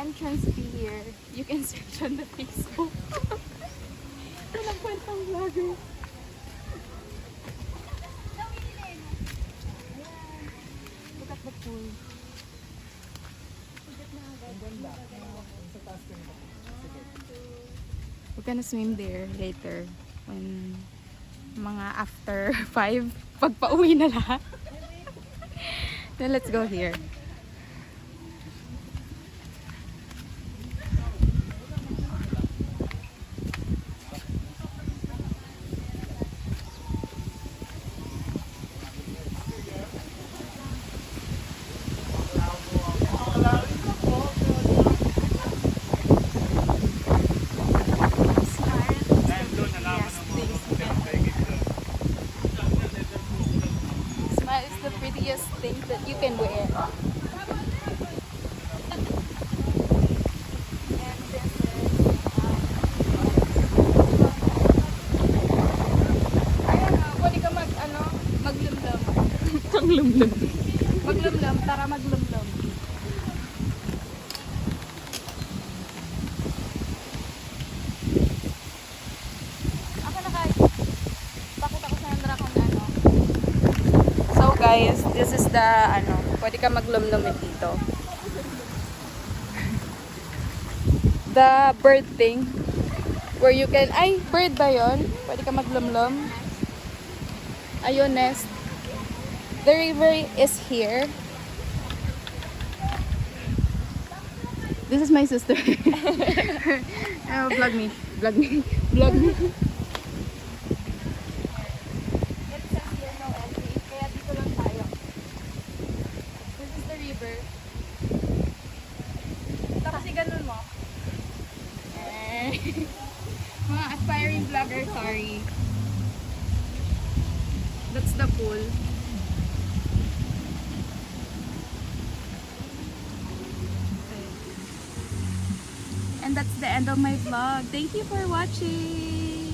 entrance fee here. You can search on the Facebook. Walang kwentang vlogger. Look at the pool. We're gonna swim there later when mga after 5 pag pauwi na lahat. Then let's go here. Smile is the prettiest thing that you can wear. And this is ayan na, pwede ka maglumlum. Ang lumlum. Maglumlum, tara maglumlum. Ako na kahit pakita ko sa Hendra kung ano. So guys, this is the pwede ka maglumlum dito. The bird thing where you can, bird ba yun? Pwede ka maglumlum. Ayun, nest. The river is here. This is my sister. Oh, vlog me. Vlog me. Vlog me. It says here no entry, kaya dito lang tayo. This is the river. Tapos ganun mo. Mga aspiring vlogger, sorry. That's the pool. And that's the end of my vlog. Thank you for watching.